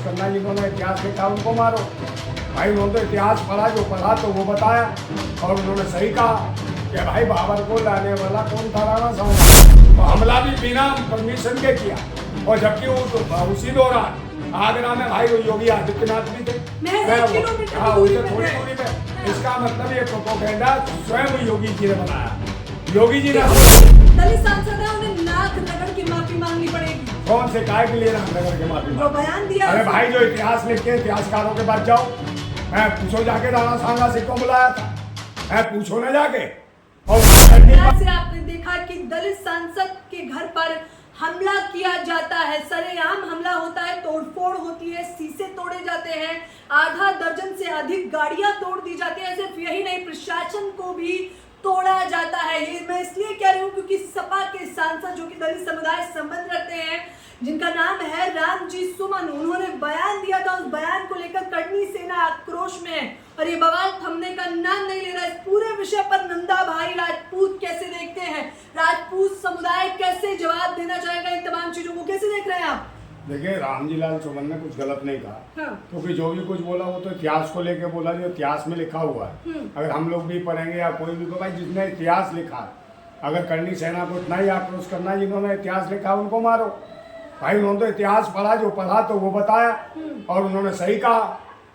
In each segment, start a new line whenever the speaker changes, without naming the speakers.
करना, जिन्होंने इतिहास लिखा उनको मारो। भाई उन्होंने तो इतिहास पढ़ा, जो पढ़ा तो वो बताया, और उन्होंने सही कहा कि भाई बाबर को लाने वाला कौन था, राणा सांगा। तो हमला भी बिना परमिशन के किया, और जबकि वो उसी दौरान आगरा में भाई योगी आदित्यनाथ भी थे। हाँ, उसे थोड़ी दूरी पे। इसका मतलब ये प्रोपेगेंडा स्वयं योगी जी ने बनाया। योगी जी ने
दलित सांसद है, उन्हें नाक रगड़ के माफी मांगनी पड़ेगी।
कौन से काय के लिए नाक रगड़ के माफी
जो बयान दिया।
अरे भाई, जो इतिहास लिखते हैं इतिहासकारों के पास जाओ, मैं पूछो जाके राणा सांगा से क्यों बुलाया था, मैं पूछो ना जाके। और
से आपने देखा कि दलित सांसद के घर पर हमला किया जाता है, सरेआम हमला होता है, तोड़फोड़ होती है, शीशे तोड़े जाते हैं, आधा दर्जन से अधिक गाड़ियां तोड़ दी जाती है। सिर्फ यही नहीं, प्रशासन को भी तोड़ा जाता है। ये मैं इसलिए कह रही हूँ क्योंकि सपा के सांसद जो कि दलित समुदाय से संबंध रखते हैं, जिनका नाम है रामजी सुमन, उन्होंने बयान दिया था। उस बयान को लेकर करनी सेना आक्रोश में है, और ये बवाल थमने का नाम नहीं ले रहा। इस पूरे विषय पर नंदा भाई राजपूत कैसे देखते हैं, राजपूत समुदाय कैसे जवाब देना चाहेगा, इन तमाम चीजों को कैसे देख रहे हैं आप?
देखिए, रामजी लाल सुमन ने कुछ गलत नहीं कहा।
हाँ।
क्योंकि जो भी कुछ बोला वो तो इतिहास को लेके बोला, जो इतिहास में लिखा हुआ है। अगर हम लोग भी पढ़ेंगे या कोई भी, तो भाई जिसने इतिहास लिखा, अगर करनी सेना को इतना ही आक्रोश करना है, जिन्होंने इतिहास लिखा उनको मारो। भाई उन्होंने तो इतिहास पढ़ा, जो पढ़ा तो वो बताया, और उन्होंने सही कहा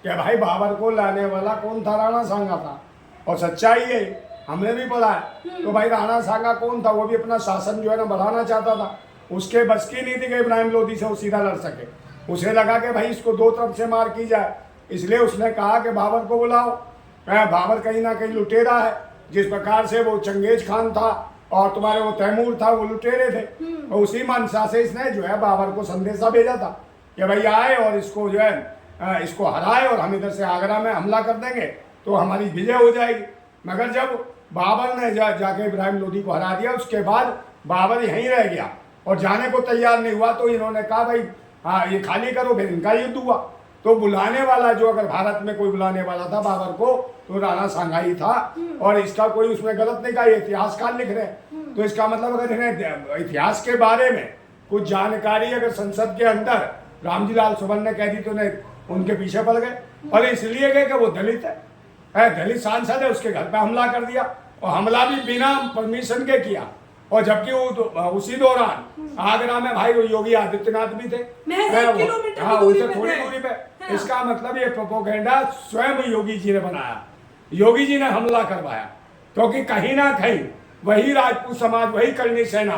कि भाई बाबर को लाने वाला कौन था, राणा सांगा था। और सच्चाई है, हमने भी पढ़ा है। तो भाई राणा सांगा कौन था, वो भी अपना शासन जो है ना बढ़ाना चाहता था। उसके बस की नहीं थी कि इब्राहिम लोदी से वो सीधा लड़ सके। उसे लगा कि भाई इसको दो तरफ से मार की जाए, इसलिए उसने कहा कि बाबर को बुलाओ। बाबर कहीं ना कहीं लुटेरा है, जिस प्रकार से वो चंगेज खान था और तुम्हारे वो तैमूर था, वो लुटेरे थे। और उसी मंशा से इसने जो है बाबर को संदेशा भेजा था कि भाई आए और इसको जो है इसको हराए, और हम इधर से आगरा में हमला कर देंगे तो हमारी विजय हो जाएगी। मगर जब बाबर ने जाके इब्राहिम लोदी को हरा दिया, उसके बाद बाबर यहीं रह गया और जाने को तैयार नहीं हुआ। तो इन्होंने कहा भाई हाँ ये खाली करो, फिर इनका युद्ध हुआ। तो बुलाने वाला जो, अगर भारत में कोई बुलाने वाला था बाबर को, तो राणा सांगा ही था। और इसका कोई उसमें गलत नहीं कहा, ये इतिहासकार लिख रहे हैं। तो इसका मतलब अगर इन्हें इतिहास के बारे में कुछ जानकारी अगर संसद के अंदर रामजी लाल सुमन ने कह दी, तो उन्हें उनके पीछे पड़ गए। और इसलिए गए कि वो दलित है, दलित सांसद है, उसके घर पे हमला कर दिया, और हमला भी बिना परमिशन के किया। और जबकि वो उसी दौरान आगरा में भाई योगी आदित्यनाथ भी थे। हाँ, उनसे थोड़ी दूरी पे। हाँ। इसका मतलब ये प्रोपेगेंडा स्वयं योगी जी ने बनाया, योगी जी ने हमला करवाया। क्योंकि कहीं ना कहीं वही राजपूत समाज, वही करनी सेना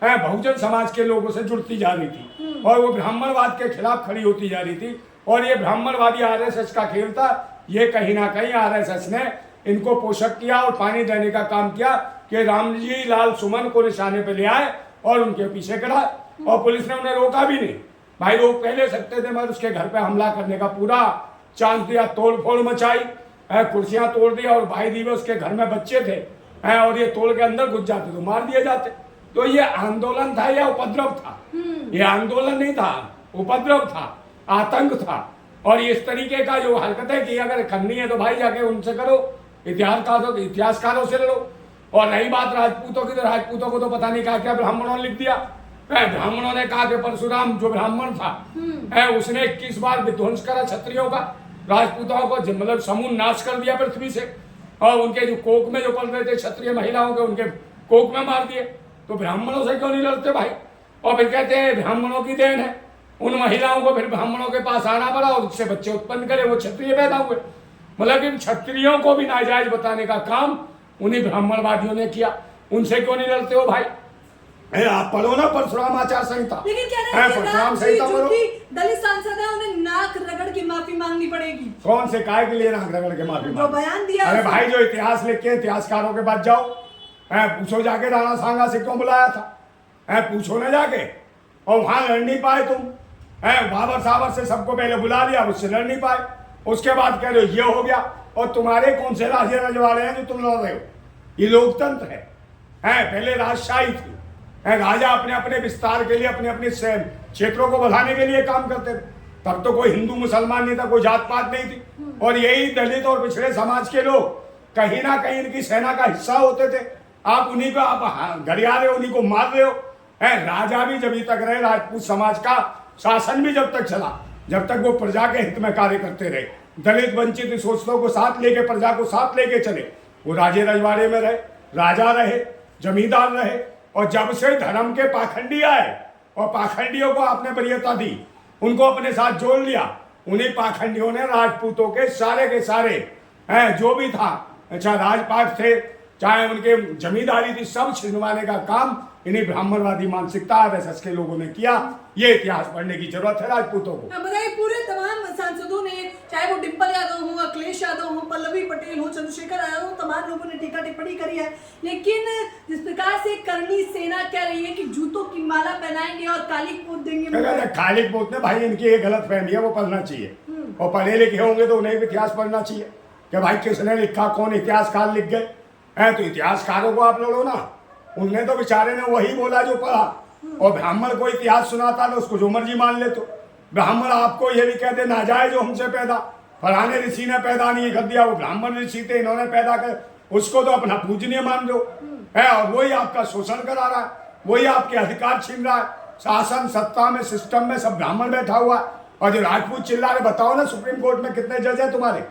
है, बहुजन समाज के लोगों से जुड़ती जा रही थी, और वो ब्राह्मणवाद के खिलाफ खड़ी होती जा रही थी। और ये ब्राह्मणवादी आरएसएस का खेल था। ये कहीं ना कहीं आरएसएस ने इनको पोषक किया और पानी देने का काम किया कि रामजी लाल सुमन को निशाने पे ले आए और उनके पीछे करा। और पुलिस ने उन्हें रोका भी नहीं। भाई रोक पहले सकते थे, मगर उसके घर पे हमला करने का पूरा चांस दिया, तोड़ फोड़ मचाई, कुर्सियां तोड़ दी। और भाई दीवे उसके घर में बच्चे थे, और ये तोड़ के अंदर घुस जाते तो मार दिए जाते। तो ये आंदोलन था या उपद्रव था? ये आंदोलन नहीं था, उपद्रव था, आतंक था। और इस तरीके का जो हरकतें की अगर करनी है तो भाई जाके उनसे करो, इतिहासकारों से लड़ो। और रही बात राजपूतों की, तो राजपूतों को तो पता नहीं क्या क्या ब्राह्मणों ने लिख दिया। ब्राह्मणों ने कहा कि परशुराम जो ब्राह्मण था, उसने 21 बार विध्वंस करा क्षत्रियों का, राजपूतों को मतलब समूह नाश कर दिया पृथ्वी से, और उनके जो कोख में जो पल रहे थे क्षत्रिय महिलाओं के, उनके कोख में मार दिए। तो ब्राह्मणों से क्यों नहीं लड़ते भाई? और फिर कहते हैं ब्राह्मणों की देन है, उन महिलाओं को फिर ब्राह्मणों के पास आना पड़ा और उससे बच्चे उत्पन्न करे, वो क्षत्रिय पैदा हुए। मतलब कि क्षत्रियों को भी नाजायज बताने का काम उन्हीं ब्राह्मणवादियों ने किया। उनसे क्यों नहीं लड़ते हो भाई? आप पढ़ो ना परशुराम आचार संहिता।
लेकिन क्या है
परशुराम संहिता पढ़ो।
दलित सांसद है, उन्हें नाक रगड़ के माफी मांगनी पड़ेगी।
कौन से काय के लिए नाक रगड़ के माफी?
जो बयान दिया।
अरे भाई, जो इतिहास लिख के इतिहासकारों के पास जाओ, पूछो जाके राणा सांगा से क्यों बुलाया था, पूछो ना जाके। और वहां लड़ नहीं पाए तुम, बाबर साबर से सबको पहले बुला लिया, उससे लड़ नहीं पाए। उसके बाद कह रहे हो ये हो गया। और तुम्हारे कौन से राजे रजवाड़े हैं जो तुम लड़ रहे हो? ये लोकतंत्र है। पहले राजशाही थी, राजा अपने अपने विस्तार के लिए अपने अपने क्षेत्रों को बढ़ाने के लिए काम करते थे। तब तो कोई हिंदू मुसलमान नहीं था, कोई जात पात नहीं थी। और यही दलित और पिछड़े समाज के लोग कहीं ना कहीं इनकी सेना का हिस्सा होते थे। आप उन्हीं को आप गरिया रहे हो, उन्हीं को मार रहे हो। राजा भी जब तक रहे, राजपूत समाज का शासन भी जब तक चला, जब तक वो प्रजा के हित में कार्य करते रहे, दलित वंचित शोषितों को साथ लेके, प्रजा को साथ लेके चले, वो राजे रजवाड़े में रहे, राजा रहे, जमींदार रहे। और जब से धर्म के पाखंडी आए और पाखंडियों को आपने वरीयता दी, उनको अपने साथ जोड़ लिया, उन्हीं पाखंडियों ने राजपूतों के सारे जो भी था, चाहे राजपाट थे चाहे उनके जमींदारी थी, सब छिनवाने का काम इन्हीं ब्राह्मणवादी मानसिकता आरएसएस के लोगों ने किया। ये इतिहास पढ़ने की जरूरत है राजपूतों को।
बताइए, पूरे तमाम सांसदों ने, चाहे वो डिम्पल यादव हो, अखिलेश यादव हो, पल्लवी पटेल हो, चंद्रशेखर यादव हो, तमाम लोगों ने टीका टिप्पणी करी है। लेकिन जिस प्रकार से करनी सेना कह रही है कि जूतों की माला पहनाएंगे और कालिक पोत देंगे,
कालिक पोत ने भाई, इनकी एक गलत फहमी है, वो पढ़ना चाहिए। और पढ़े लिखे होंगे तो उन्हें भी इतिहास पढ़ना चाहिए कि भाई किसने लिखा, कौन इतिहासकार लिख गए हैं। तो इतिहासकारों को आप लड़ो ना, उनने तो बेचारे ने वही बोला जो पढ़ा। और ब्राह्मण को इतिहास सुनाता तो उसको जो मर्जी मान ले। तो ब्राह्मण आपको ये भी कह दे ना जाए जो हमसे पैदा, फलाने ऋषि ने पैदा नहीं कर दिया, वो ब्राह्मण ऋषि थे, इन्होंने पैदा कर, उसको तो अपना पूजनीय मान लो है। और वही आपका शोषण करा रहा है, वही आपके अधिकार छीन रहा है। शासन सत्ता में, सिस्टम में सब ब्राह्मण बैठा हुआ। और जो राजपूत चिल्ला रहे, बताओ ना सुप्रीम कोर्ट में कितने जज है तुम्हारे,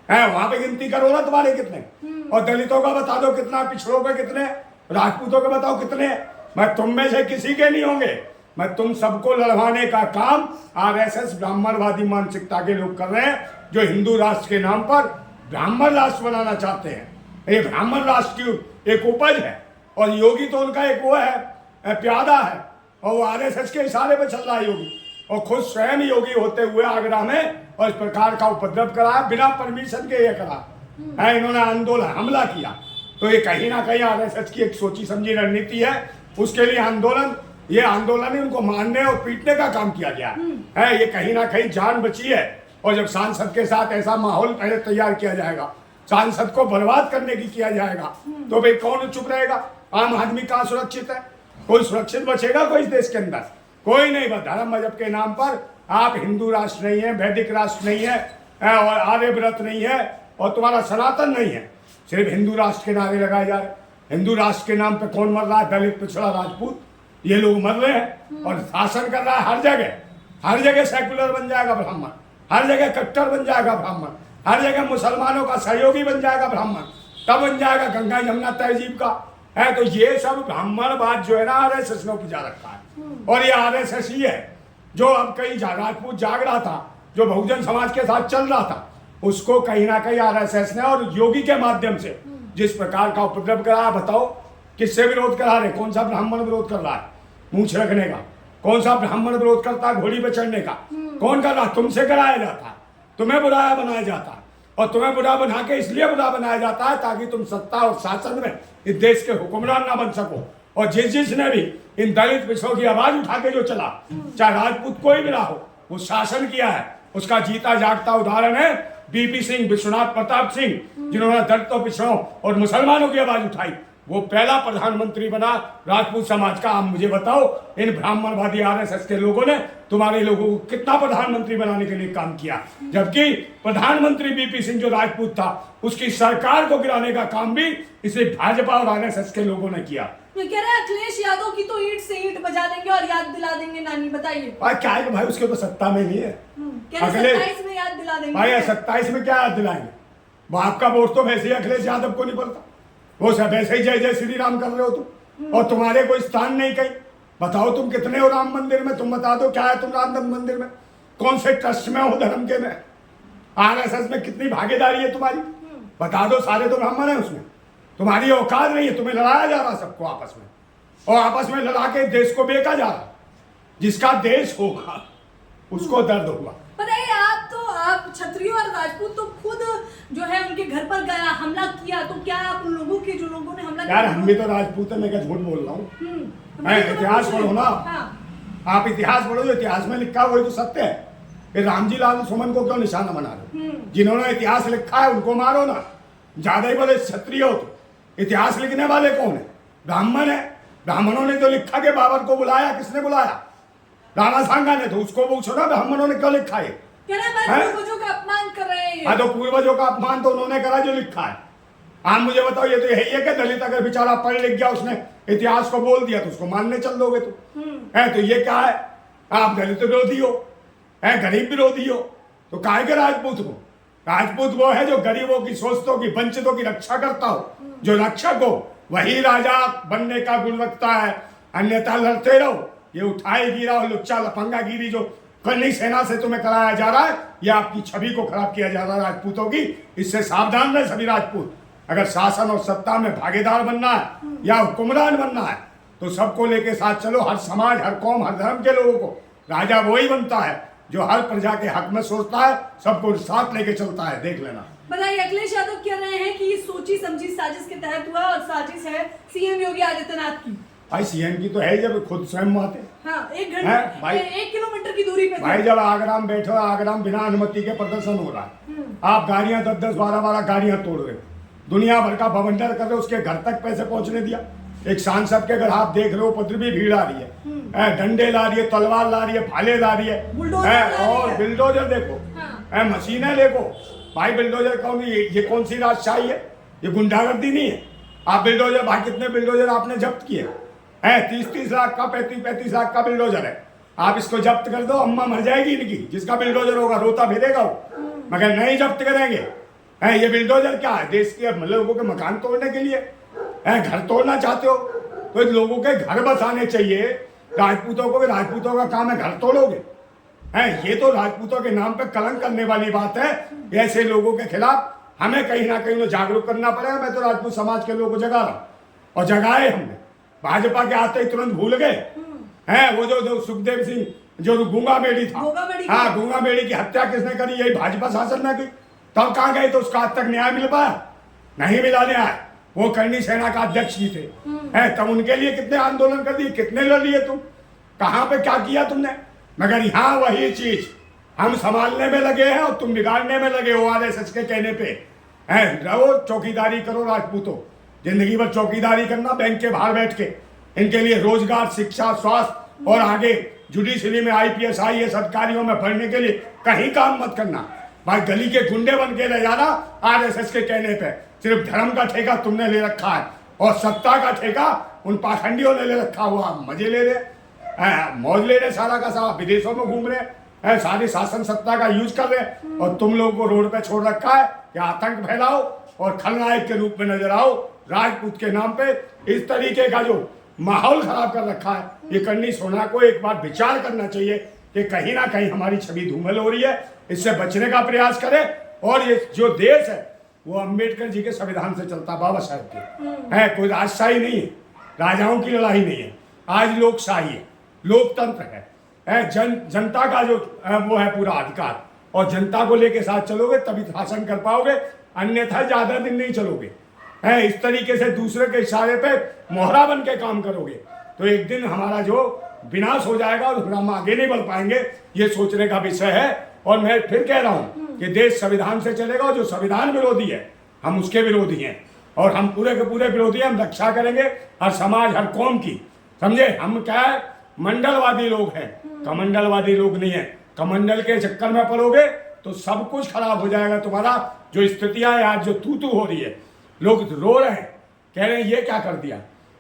हैं वहां पे गिनती करो ना तुम्हारे कितने। और दलितों का बता दो कितना, पिछड़ों के कितने, राजपूतों के बताओ कितने। मैं तुम में से किसी के नहीं होंगे, मैं तुम सबको लड़वाने का काम आरएसएस ब्राह्मणवादी मानसिकता के लोग कर रहे हैं, जो हिंदू राष्ट्र के नाम पर ब्राह्मण राष्ट्र बनाना चाहते हैं। ये ब्राह्मण राष्ट्र की एक उपज है। और योगी तो उनका एक वो है, प्यादा है, और वो आरएसएस के इशारे पे चल रहा है योगी। और खुद स्वयं योगी होते हुए आगरा में और इस प्रकार का उपद्रव कराया, बिना परमिशन के ये करा है। इन्होंने आंदोलन, हमला किया। तो ये कहीं ना कहीं आरएसएस की एक सोची समझी रणनीति है। उसके लिए आंदोलन, ये आंदोलन ही उनको मारने और पीटने का काम किया गया है। ये कहीं ना कहीं जान बची है। और जब सांसद के साथ ऐसा माहौल पहले तैयार किया जाएगा, सांसद को बर्बाद करने की किया जाएगा, तो भाई कौन चुप रहेगा? आम आदमी कहाँ सुरक्षित है? कोई सुरक्षित बचेगा कोई इस देश के अंदर? कोई नहीं। बस धर्म मजहब के नाम पर आप हिंदू राष्ट्र नहीं है, वैदिक राष्ट्र नहीं है, और आर्यव्रत नहीं है, और तुम्हारा सनातन नहीं है। सिर्फ हिंदू राष्ट्र के नारे लगाए जा रहे। हिंदू राष्ट्र के नाम पे कौन मर रहा है? दलित, पिछड़ा, राजपूत, ये लोग मर रहे हैं। और शासन कर रहा है हर जगह। हर जगह सेकुलर बन जाएगा ब्राह्मण, हर जगह कट्टर बन जाएगा ब्राह्मण, हर जगह मुसलमानों का सहयोगी बन जाएगा ब्राह्मण, तब बन जाएगा गंगा यमुना तहजीब का है। तो ये सब ब्राह्मणवाद जो है ना, आरएसएस ने उपजा रखा है। और ये आरएसएस ही है जो अब कई राजपूत जाग रहा था, जो बहुजन समाज के साथ चल रहा था, उसको कहीं ना कहीं आरएसएस ने और योगी के माध्यम से जिस प्रकार का उपद्रव कराया। बताओ किससे विरोध करा रहे? कौन सा ब्राह्मण विरोध कर रहा है मूंछ रखने का? कौन सा ब्राह्मण विरोध करता है घोड़ी पे चढ़ने का? कौन कर रहा? तुमसे कराया जाता है, तुम्हें बुराया बनाया जाता है। और तुम्हें बुरा बना के इसलिए बुरा बनाया जाता है ताकि तुम सत्ता और शासन में इस देश के हुक्मरान ना बन सको। और जिसने भी इन दलित पिछड़ों की आवाज उठा के जो चला, चाहे राजपूत कोई भी ना हो, वो शासन किया है। उसका जीता जागता उदाहरण है बीपी सिंह, विश्वनाथ प्रताप सिंह, जिन्होंने दलितों, पिछड़ों और मुसलमानों की आवाज उठाई। वो पहला प्रधानमंत्री बना राजपूत समाज का। आप मुझे बताओ, इन ब्राह्मणवादी आरएसएस के लोगों ने तुम्हारे लोगों को कितना प्रधानमंत्री बनाने के लिए काम किया? जबकि प्रधानमंत्री बीपी सिंह जो राजपूत था, उसकी सरकार को गिराने का काम भी इसे भाजपा और आरएसएस के लोगों ने किया।
ये कह रहे हैं अखिलेश यादव की तो ईंट से ईंट बजा देंगे और याद दिला देंगे नानी। बताइए
क्या है भाई, उसके तो सत्ता में नहीं है।
27 में याद दिला देंगे
भाई। 27 में क्या याद दिलाएंगे? वो आपका वोट तो वैसे ही अखिलेश यादव को नहीं पड़ता। वो सब ऐसे ही जय जय श्री राम कर रहे हो तुम, और तुम्हारे कोई स्थान नहीं कहीं। बताओ तुम कितने हो राम मंदिर में? तुम बता दो क्या है तुम राम मंदिर में? कौन से ट्रस्ट में हो धर्म के में? आरएसएस में कितनी भागीदारी है तुम्हारी? बता दो। सारे तो ब्राह्मण है उसमें। तुम्हारी औकात नहीं है। तुम्हें लड़ाया जा रहा सबको आपस में, और आपस में लड़ा के देश को बेचा जा रहा। जिसका देश होगा उसको दर्द होगा।
बताइए, आप क्षत्रिय और राजपूत तो खुद जो है उनके घर पर गया, हमला किया, तो क्या आप उन लोगों के, जो लोगों ने हमला किया?
यार हम भी तो राजपूत है, मैं क्या झूठ बोल रहा हूँ? मैं इतिहास पढ़ो ना। आप इतिहास पढ़ो, जो इतिहास में लिखा वही तो सत्य है। कि रामजी लाल सुमन को क्यों निशाना बना रहे हो? जिन्होंने इतिहास लिखा है उनको मारो ना। ज्यादा ही बोले क्षत्रिय हो तो इतिहास लिखने वाले कौन है? ब्राह्मण है। ब्राह्मणों ने तो लिखा के बाबर को बुलाया, किसने बुलाया? राणा सांगा ने। तो उसको पूछो ना ब्राह्मणों ने क्यों लिखा है?
पूर्वजों का अपमान कर रहे हैं।
हाँ, तो पूर्वजों का अपमान तो उन्होंने करा जो लिखा है। आप मुझे बताओ, ये तो यही है कि दलित अगर बेचारा पढ़ लिख गया, उसने इतिहास को बोल दिया तो उसको मानने चल दोगे तुम? है तो ये क्या है? आप दलित विरोधी हो। है गरीब विरोधी हो तो काहे के राजपूत हो? राजपूत वो है जो गरीबों की, सोचतों की, वंचितों की रक्षा करता हो। जो रक्षक हो वही राजा बनने का गुण रखता है, अन्यथा लड़ते रहो। ये उठाए गिरा और लुच्चा लफंगा गिरी जो करनी सेना से तुम्हें कराया जा रहा है, ये आपकी छवि को खराब किया जा रहा है राजपूतों की। इससे सावधान रहे सभी राजपूत। अगर शासन और सत्ता में भागीदार बनना है या हुक्मरान बनना है तो सबको लेके साथ चलो। हर समाज, हर कौम, हर धर्म के लोगों को राजा वही बनता है जो हर प्रजा के हक में सोचता है, सबको साथ लेके चलता है। देख लेना।
बताइए, अखिलेश यादव कह रहे हैं कि ये सोची समझी साजिश के तहत हुआ और साजिश है सीएम योगी आदित्यनाथ की।
भाई सीएम की तो है ही, जब खुद स्वयं आते।
हाँ, 1 घंटे 1 किलोमीटर की दूरी पे
भाई जब आगरा में बैठो, आगरा में बिना अनुमति के प्रदर्शन हो रहा है, आप गाड़ियां 10-10, 12-12 गाड़ियां तोड़ रहे हो, दुनिया भर का बवंडर कर रहे हो, उसके घर तक पैसे पहुंचने दिया। एक सांसद के घर आप देख रहे हो उपद्रवी भीड़ आ रही है, डंडे ला रही है, तलवार ला रही है, भाले ला रही है, और बिल्डोजर देखो, मशीनें देखो। भाई बिल्डोजर कौन, ये कौन सी राजशाही है? ये गुंडागर्दी नहीं है। आप बिल्डोजर, भाई कितने बिल्डोजर आपने जब्त किए हैं? 30-30 लाख का, 35-35 लाख का बिल्डोजर है। आप इसको जब्त कर दो, अम्मा मर जाएगी इनकी। जिसका बिल्डोजर होगा रोता फिरेगा वो, मगर नहीं जब्त करेंगे। ये बिल्डोजर क्या है? देश के लोगों के मकान तोड़ने के लिए, घर तोड़ना चाहते हो तो लोगों के घर बसाने चाहिए। राजपूतों को भी, राजपूतों का काम है घर तोड़ोगे? ये तो राजपूतों के नाम पे कलंक करने वाली बात है। ऐसे लोगों के खिलाफ हमें कहीं ना कहीं जागरूक करना पड़ेगा। मैं तो राजपूत समाज के लोगों को जगा रहा हूँ, और जगाए हमने। भाजपा के आते ही तुरंत भूल गए हैं वो जो सुखदेव सिंह जो गूंगा मेढ़ी था। हाँ, गूंगा मेढ़ी की हत्या किसने करी? यही भाजपा शासन में की। तब कहाँ गए? तो उसका आज तक न्याय मिल पाया? नहीं मिला न्याय। वो करनी सेना का अध्यक्ष भी थे, तब उनके लिए कितने आंदोलन कर दिए, कितने लड़ लिए तुम, कहाँ पे क्या किया तुमने? मगर यहाँ वही चीज हम संभालने में लगे हैं और तुम बिगाड़ने में लगे हो। आरएसएस के कहने पे रहो, चौकीदारी करो राजपूतों, जिंदगी भर चौकीदारी करना, बैंक के बाहर बैठ के। इनके लिए रोजगार, शिक्षा, स्वास्थ्य और आगे जुडिशरी में IPS IAS अधिकारियों में बढ़ने के लिए कहीं काम मत करना। भाई गली के गुंडे बन के रह जाना आरएसएस के कहने पे। सिर्फ धर्म का ठेका तुमने ले रखा है और सत्ता का ठेका उन पाखंडियों ने ले रखा हुआ। मजे ले रहे, मौज ले रहे, सारा का सारा विदेशों में घूम रहे, सारी शासन सत्ता का यूज कर रहे, और तुम लोगों को रोड पे छोड़ रखा है कि आतंक फैलाओ और खलनायक के रूप में नजर आओ राजपूत के नाम पे। इस तरीके का जो माहौल खराब कर रखा है, ये करनी सोना को एक बार विचार करना चाहिए कि कहीं ना कहीं हमारी छवि धूमिल हो रही है। इससे बचने का प्रयास करें। और ये जो देश है वो अम्बेडकर जी के संविधान से चलता, बाबा साहब के है। कोई राजशाही नहीं है, राजाओं की लड़ाई नहीं है। आज लोकशाही है, लोकतंत्र है, जनता का जो वो है पूरा अधिकार, और जनता को लेके साथ चलोगे तभी शासन कर पाओगे, अन्यथा ज्यादा दिन नहीं चलोगे। इस तरीके से दूसरे के इशारे पे मोहरा बन के काम करोगे तो एक दिन हमारा जो विनाश हो जाएगा और हम आगे नहीं बढ़ पाएंगे। ये सोचने का विषय है। और मैं फिर कह रहा हूँ कि देश संविधान से चलेगा, और जो संविधान विरोधी है हम उसके विरोधी हैं, और हम पूरे के पूरे विरोधी हैं। हम रक्षा करेंगे हर समाज, हर कौम की, समझे? हम क्या है, मंडलवादी लोग हैं, कमंडलवादी लोग नहीं है। कमंडल के चक्कर में पड़ोगे तो सब कुछ खराब हो जाएगा तुम्हारा। जो स्थितियां है आज, जो तू हो रही है, लोग रो रहे हैं, कह रहे हैं ये क्या कर दिया।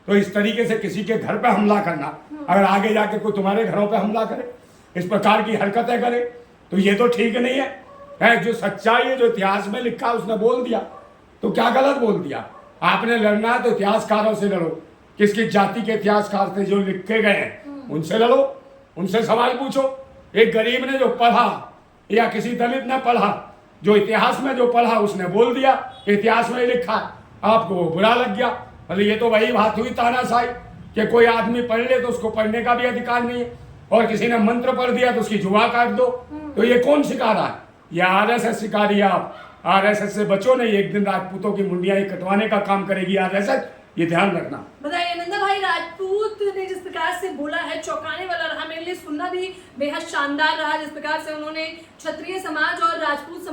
तो इस तरीके से किसी के घर पे हमला करना, अगर आगे जाके कोई तुम्हारे घरों पे हमला करे, इस प्रकार की हरकतें करे, तो ये तो ठीक नहीं है। जो सच्चाई है, जो इतिहास में लिखा उसने बोल दिया, तो क्या गलत बोल दिया? आपने लड़ना है तो इतिहासकारों से लड़ो। किसकी जाति के इतिहासकार थे जो लिखे गए हैं, उनसे लड़ो, उनसे सवाल पूछो। एक गरीब ने जो पढ़ा या किसी दलित ने पढ़ा, जो इतिहास में जो पढ़ा उसने बोल दिया कि इतिहास में लिखा, आपको वो बुरा लग गया। मतलब ये तो वही बात हुई तानाशाही कि कोई आदमी पढ़ ले तो उसको पढ़ने का भी अधिकार नहीं है, और किसी ने मंत्र पढ़ दिया तो उसकी जुबान काट दो। तो ये कौन सिखा रहा है? ये आरएसएस सिखा रही है। आप आरएसएस से बचो नहीं, एक दिन राजपूतों की मुंडियां कटवाने का काम करेगी आरएसएस, ये ध्यान रखना।
बताइए नंदा भाई, राजपूत ने जिस प्रकार से बोला है चौंकाने वाला रहा, मेरे लिए सुनना भी बेहद शानदार रहा। जिस प्रकार से उन्होंने क्षत्रिय समाज और राजपूत